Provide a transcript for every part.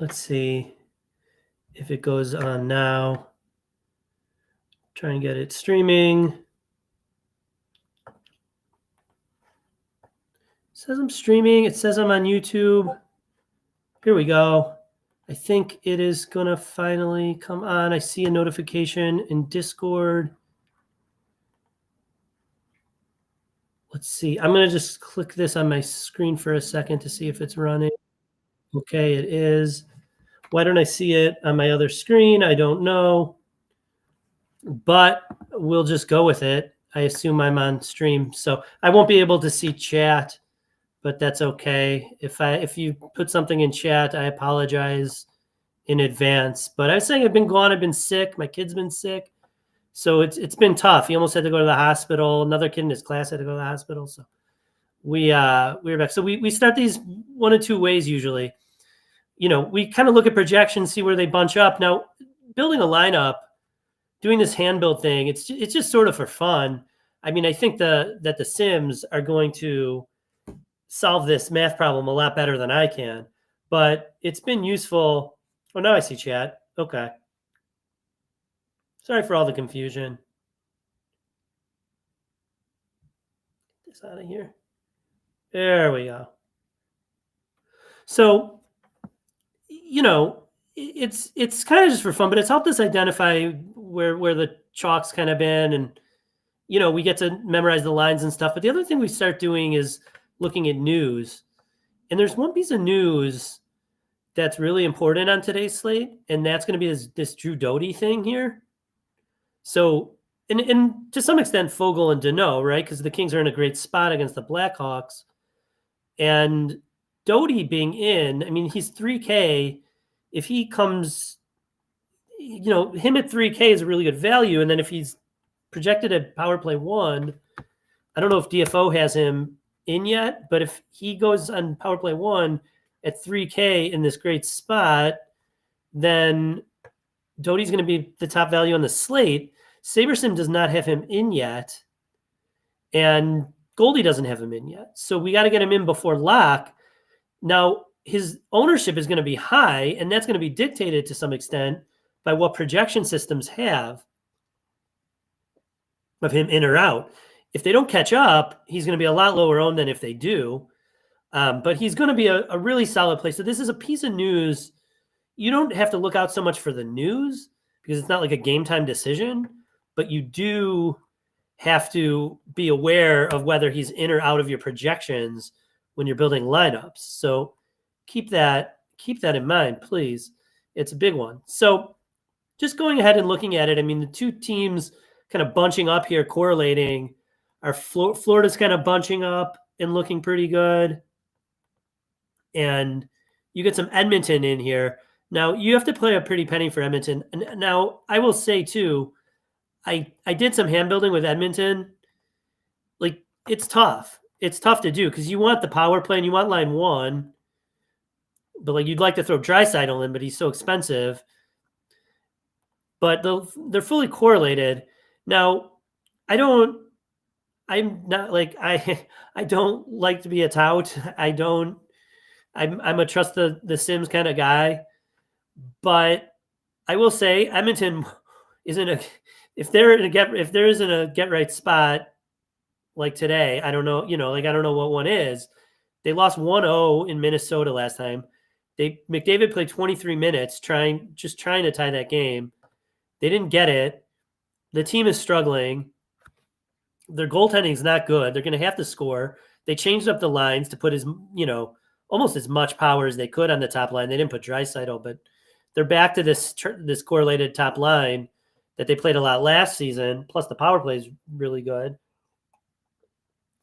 Let's see if it goes on now. Try and get it streaming. It says I'm streaming. It says I'm on YouTube. Here we go. I think it is going to finally come on. I see a notification in Discord. Let's see. I'm going to just click this on my screen for a second to see if it's running. Okay, it is. Why don't I see it on my other screen? I don't know. But we'll just go with it. I assume I'm on stream, so I won't be able to see chat, but that's okay. If you put something in chat, I apologize in advance. But I was saying I've been gone. I've been sick. My kid's been sick, so it's been tough. He almost had to go to the hospital. Another kid in his class had to go to the hospital. So we were back. So we start these one of two ways usually. We kind of look at projections, see where they bunch up. Now, building a lineup, doing this hand build thing, it's just sort of for fun. I mean, I think that the Sims are going to solve this math problem a lot better than I can, but it's been useful. Oh, now I see chat. Okay. Sorry for all the confusion. Get this out of here. There we go. So, it's kind of just for fun, but it's helped us identify where the chalk's kind of been, and we get to memorize the lines and stuff. But the other thing we start doing is looking at news, and there's one piece of news that's really important on today's slate, and that's going to be this Drew Doughty thing here. So, and to some extent, Fogle and Deneau, right? Because the Kings are in a great spot against the Blackhawks, and Doughty being in, I mean, he's 3K. If he comes, him at 3K is a really good value. And then if he's projected at power play 1, I don't know if DFO has him in yet, but if he goes on power play 1 at 3K in this great spot, then Doughty's going to be the top value on the slate. SaberSim does not have him in yet, and Goldie doesn't have him in yet. So we got to get him in before lock. Now, his ownership is going to be high, and that's going to be dictated to some extent by what projection systems have of him in or out. If they don't catch up, he's going to be a lot lower owned than if they do. But he's going to be a really solid play. So this is a piece of news. You don't have to look out so much for the news because it's not like a game time decision, but you do have to be aware of whether he's in or out of your projections when you're building lineups. So keep that in mind, please. It's a big one. So just going ahead and looking at it, I mean, the two teams kind of bunching up here, correlating. Our Florida's kind of bunching up and looking pretty good. And you get some Edmonton in here. Now, you have to play a pretty penny for Edmonton. And now, I will say, too, I did some hand building with Edmonton. Like, it's tough. It's tough to do because you want the power play and you want line 1. But, like, you'd like to throw Draisaitl in, but he's so expensive. But they're fully correlated. Now, I don't like to be a tout. I'm a trust the Sims kind of guy. But I will say Edmonton if there isn't a get right spot like today, I don't know, I don't know what one is. They lost 1-0 in Minnesota last time. McDavid played 23 minutes trying to tie that game. They didn't get it. The team is struggling. Their goaltending is not good. They're going to have to score. They changed up the lines to put almost as much power as they could on the top line. They didn't put Draisaitl, but they're back to this correlated top line that they played a lot last season. Plus the power play is really good.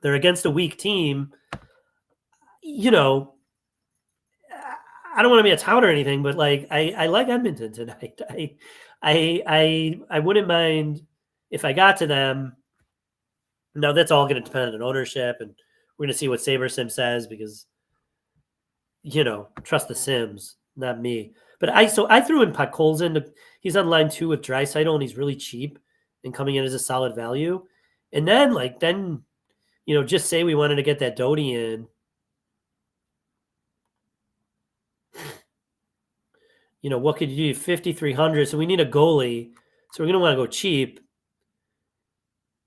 They're against a weak team. I don't want to be a tout or anything, but like I like Edmonton tonight. I wouldn't mind if I got to them. Now that's all going to depend on ownership, and we're going to see what SaberSim says because trust the Sims, not me. But I threw in Podkolzin. He's on line 2 with Draisaitl, and he's really cheap and coming in as a solid value. And then just say we wanted to get that Doughty in. what could you do? 5,300. So we need a goalie. So we're going to want to go cheap.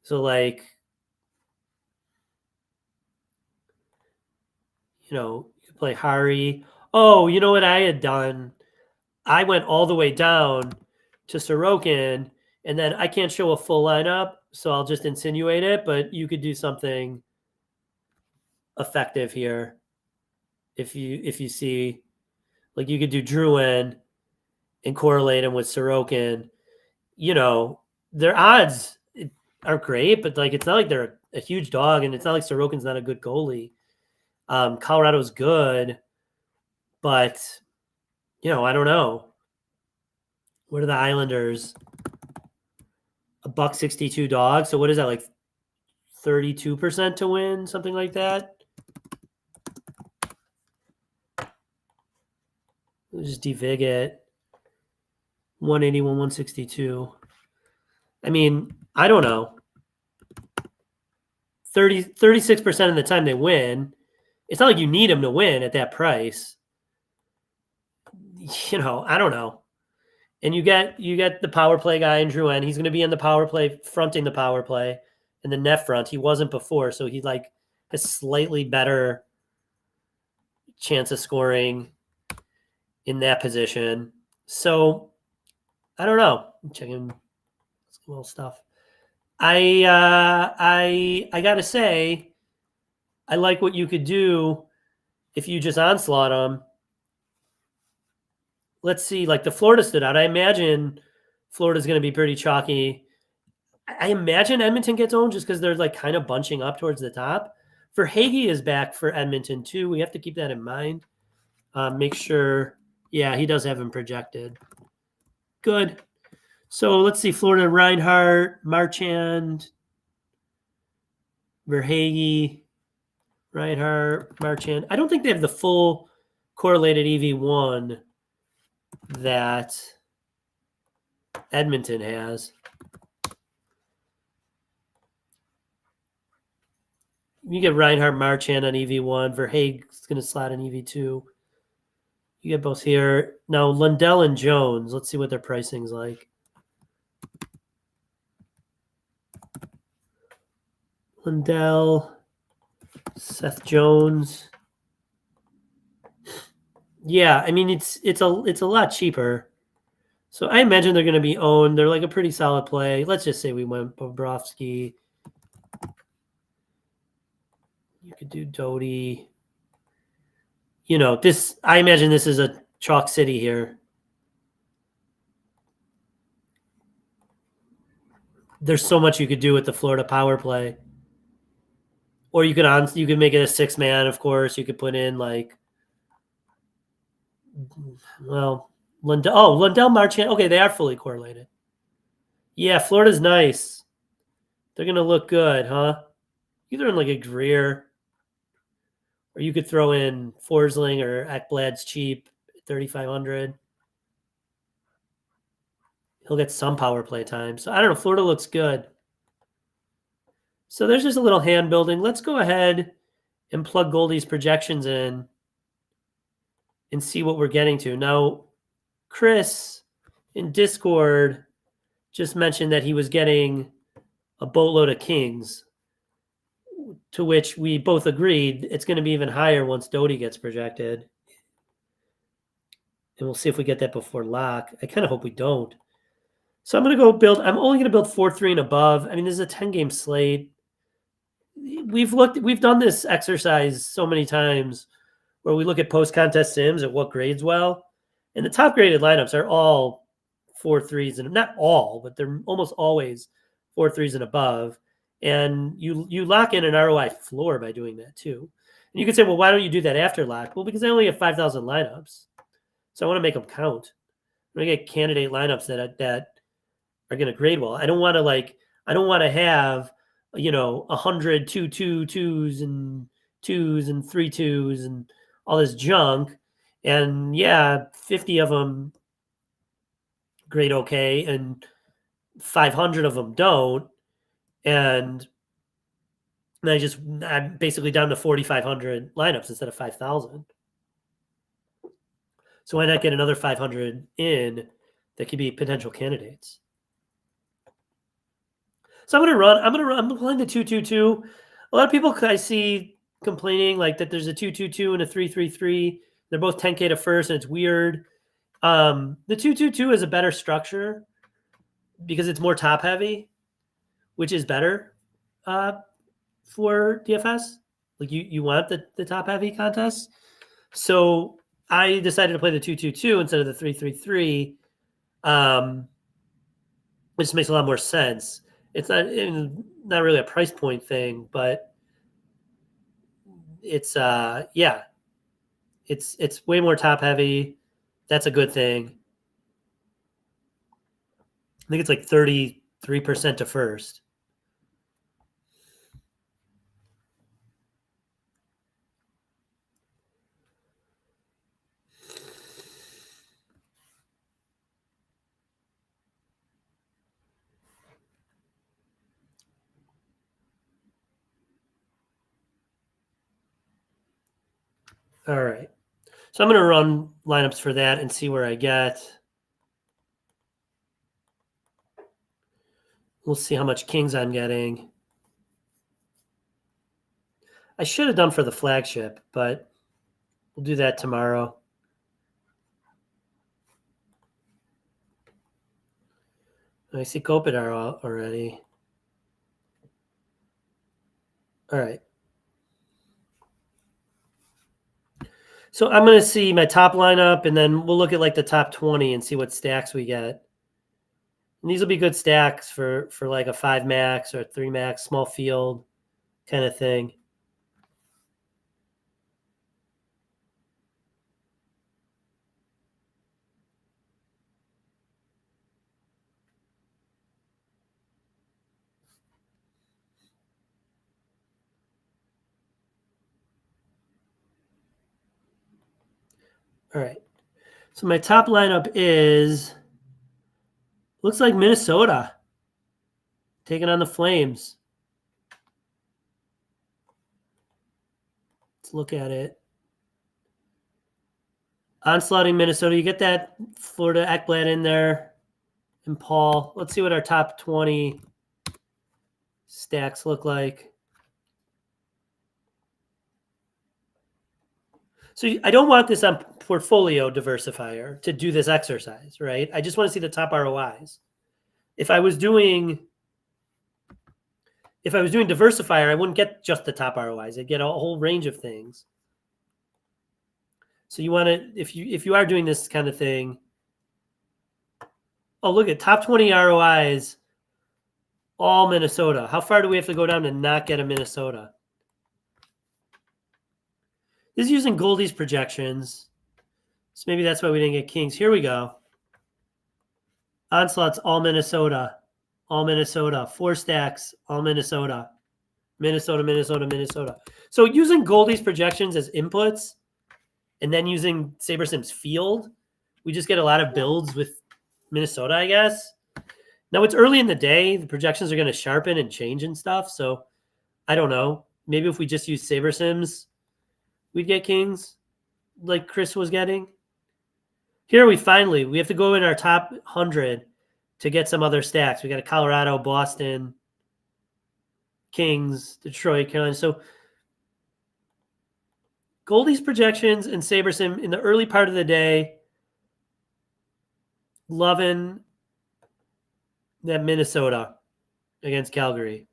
So you could play Hari. Oh, you know what I had done? I went all the way down to Sorokin, and then I can't show a full lineup, so I'll just insinuate it, but you could do something effective here if you see, like, you could do Druin and correlate him with Sorokin. Their odds aren't great, but like it's not like they're a huge dog, and it's not like Sorokin's not a good goalie. Colorado's good, but I don't know. What are the Islanders? $1.62 dog. So what is that, like 32% to win, something like that? We'll just devig it. 181, 162. I mean, I don't know. 36% of the time they win. It's not like you need them to win at that price. I don't know. And you get the power play guy in Drouin. He's going to be in the power play, fronting the power play in the net front. He wasn't before, so he has slightly better chance of scoring in that position. So I don't know. I'm checking some little stuff. I gotta say, I like what you could do if you just onslaught them. Let's see, like the Florida stood out. I imagine Florida's going to be pretty chalky. I imagine Edmonton gets owned just because they're like kind of bunching up towards the top. Verhaeghe is back for Edmonton too. We have to keep that in mind. Make sure, yeah, he does have him projected. Good. So let's see, Florida, Reinhart, Marchand, Verhaeghe, Reinhart, Marchand. I don't think they have the full correlated EV1 that Edmonton has. You get Reinhart, Marchand on EV1. Verhaeghe's going to slot in EV2. You get both here. Now, Lundell and Jones. Let's see what their pricing's like. Lundell, Seth Jones. Yeah, I mean it's a lot cheaper. So I imagine they're going to be owned. They're like a pretty solid play. Let's just say we went Bobrovsky. You could do Doughty. This. I imagine this is a chalk city here. There's so much you could do with the Florida power play. Or you could make it a 6-man, of course. You could put in Lundell, Marchand. Okay, they are fully correlated. Yeah, Florida's nice. They're going to look good, huh? You throw in like a Greer. Or you could throw in Forsling or Ekblad's cheap, 3,500. He'll get some power play time. So I don't know. Florida looks good. So there's just a little hand building. Let's go ahead and plug Goldie's projections in and see what we're getting to. Now, Chris in Discord just mentioned that he was getting a boatload of Kings, to which we both agreed it's going to be even higher once Doughty gets projected. And we'll see if we get that before lock. I kind of hope we don't. So I'm going to go build. I'm only going to build 4-3 and above. I mean, this is a 10-game slate. We've done this exercise so many times where we look at post-contest sims at what grades well. And the top graded lineups are all 4-3s, and not all, but they're almost always 4-3s and above. And you lock in an ROI floor by doing that too. And you can say, well, why don't you do that after lock? Well, because I only have 5,000 lineups. So I want to make them count. I'm going to get candidate lineups that are going to grade well. I don't want to have 100 2-2-2s and 2s and 3-2s and all this junk. And yeah, 50 of them grade okay, and 500 of them don't. And I'm basically down to 4,500 lineups instead of 5,000. So why not get another 500 in that could be potential candidates? So I'm playing the 2-2-2. A lot of people I see complaining like that there's a 2-2-2 and a 3-3-3. They're both 10K to first, and it's weird. The 2-2-2 is a better structure because it's more top heavy, which is better for DFS. Like you want the top heavy contest. So I decided to play the 2-2-2 instead of the 3-3-3, which makes a lot more sense. It's not really a price point thing, but it's it's way more top heavy. That's a good thing. I think it's like 33% to first. All right. So I'm going to run lineups for that and see where I get. We'll see how much kings I'm getting. I should have done for the flagship, but we'll do that tomorrow. I see Kopitar already. All right. So I'm going to see my top lineup, and then we'll look at like the top 20 and see what stacks we get. And these will be good stacks for like a 5 max or a 3 max, small field kind of thing. All right. So my top lineup looks like Minnesota taking on the Flames. Let's look at it. Onslaughting Minnesota. You get that Florida Ekblad in there and Paul. Let's see what our top 20 stacks look like. So I don't want this on portfolio diversifier to do this exercise, right? I just want to see the top ROIs. If I was doing diversifier, I wouldn't get just the top ROIs. I'd get a whole range of things. So you want to, if you are doing this kind of thing, oh, look at top 20 ROIs, all Minnesota. How far do we have to go down to not get a Minnesota? This is using Goldie's projections. So maybe that's why we didn't get Kings. Here we go. Onslaught's all Minnesota. All Minnesota. 4 stacks, all Minnesota. Minnesota, Minnesota, Minnesota. So using Goldie's projections as inputs and then using SaberSim's field, we just get a lot of builds with Minnesota, I guess. Now, it's early in the day. The projections are going to sharpen and change and stuff. So I don't know. Maybe if we just use SaberSims, we'd get Kings like Chris was getting. Here we have to go in our top 100 to get some other stacks. We got a Colorado, Boston, Kings, Detroit, Carolina. So Goldie's projections and SaberSim in the early part of the day, loving that Minnesota against Calgary.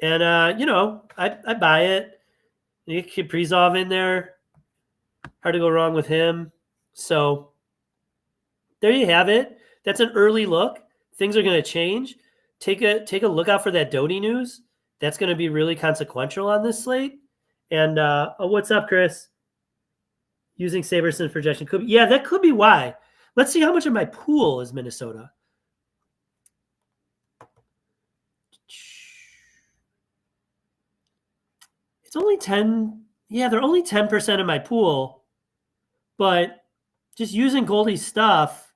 And, I buy it. You get Kaprizov in there. Hard to go wrong with him. So there you have it. That's an early look. Things are going to change. Take a look out for that Doty news. That's going to be really consequential on this slate. And what's up, Chris? Using SaberSim projection could be, that could be why. Let's see how much of my pool is Minnesota. It's only 10. Yeah, they're only 10% of my pool. But just using Goldie's stuff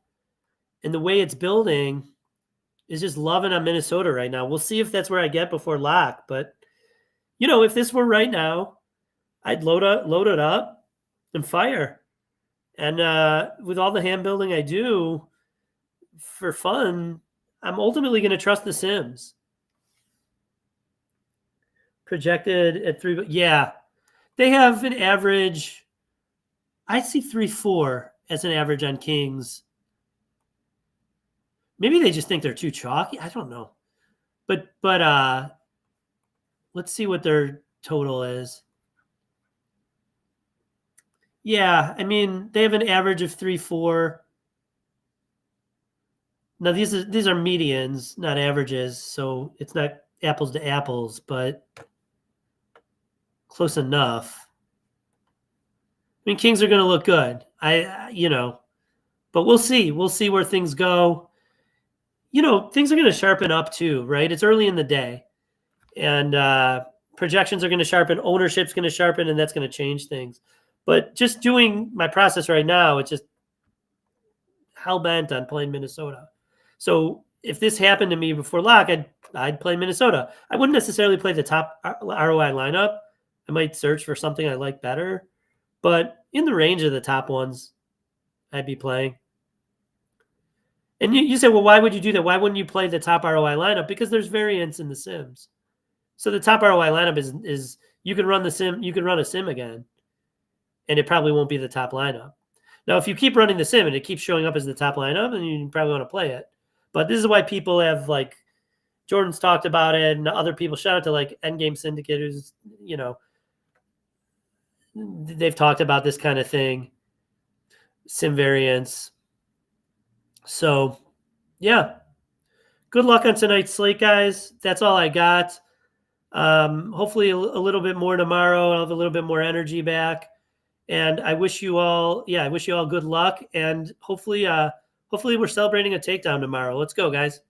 and the way it's building is just loving on Minnesota right now. We'll see if that's where I get before lock. But, if this were right now, I'd load it up and fire. And with all the hand building I do for fun, I'm ultimately going to trust the Sims. Projected at 3. Yeah. They have an average. I see 3-4 as an average on Kings. Maybe they just think they're too chalky. I don't know. But let's see what their total is. Yeah, I mean, they have an average of 3-4. Now these are medians, not averages, so it's not apples to apples, but close enough. I mean, Kings are going to look good. But we'll see. We'll see where things go. Things are going to sharpen up too, right? It's early in the day, and projections are going to sharpen. Ownership's going to sharpen, and that's going to change things. But just doing my process right now, it's just hell bent on playing Minnesota. So if this happened to me before lock, I'd play Minnesota. I wouldn't necessarily play the top ROI lineup. I might search for something I like better, but in the range of the top ones, I'd be playing. And you say, well, why would you do that? Why wouldn't you play the top ROI lineup? Because there's variance in the Sims. So the top ROI lineup is you can run the Sim, you can run a Sim again, and it probably won't be the top lineup. Now, if you keep running the Sim and it keeps showing up as the top lineup, then you probably want to play it. But this is why people have, like, Jordan's talked about it, and other people, shout out to like Endgame Syndicate, who's, they've talked about this kind of thing, Sim variance. So, yeah. Good luck on tonight's slate, guys. That's all I got. Hopefully a little bit more tomorrow. I'll have a little bit more energy back. And I wish you all good luck. And hopefully we're celebrating a takedown tomorrow. Let's go, guys.